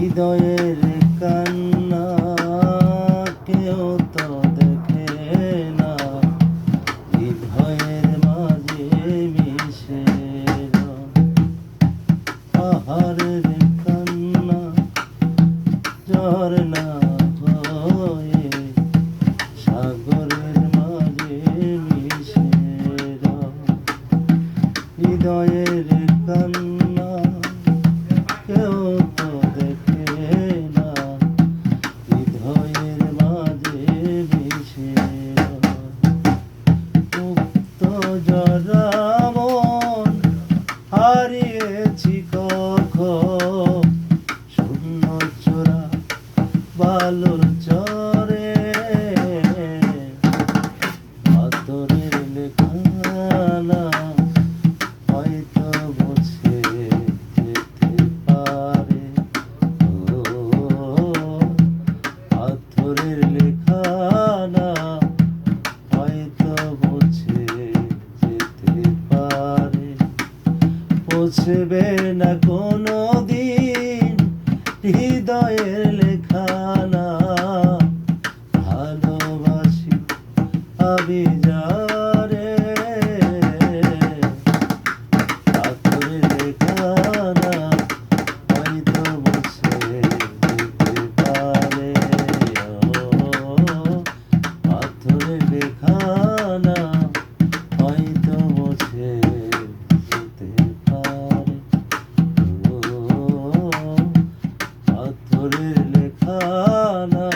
হৃদয়ের কান্না কেউ তো দেখে না, হৃদয়ের মাঝে মিশে পাহাড়ের কান্না ঝরনা হয়ে সাগরের মাঝে মিশে হৃদয়ের কান্না কেউ তো দেখে না, হৃদয়ের মাঝে মিশে মুক্ত জরা মন হারিয়েছি কখন, শূন্য চোরা বালুর চরে পাথরের লেখানা হয়তো বসে যেতে পারে। পাথরের লেখানা হয়তো বসে যেতে পারে, পৌঁছবে না কোনো দিন হৃদয়ের লেখানা। ভালোবাসি আমি যারে, পাথরের লেখানা হয়তো বসে যেতে পারে। পাথরের লেখানা হয়তো বসে যেতে পারে। পাথরের লেখানা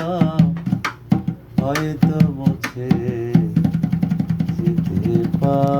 হয়তো মুছে যেতে পারে।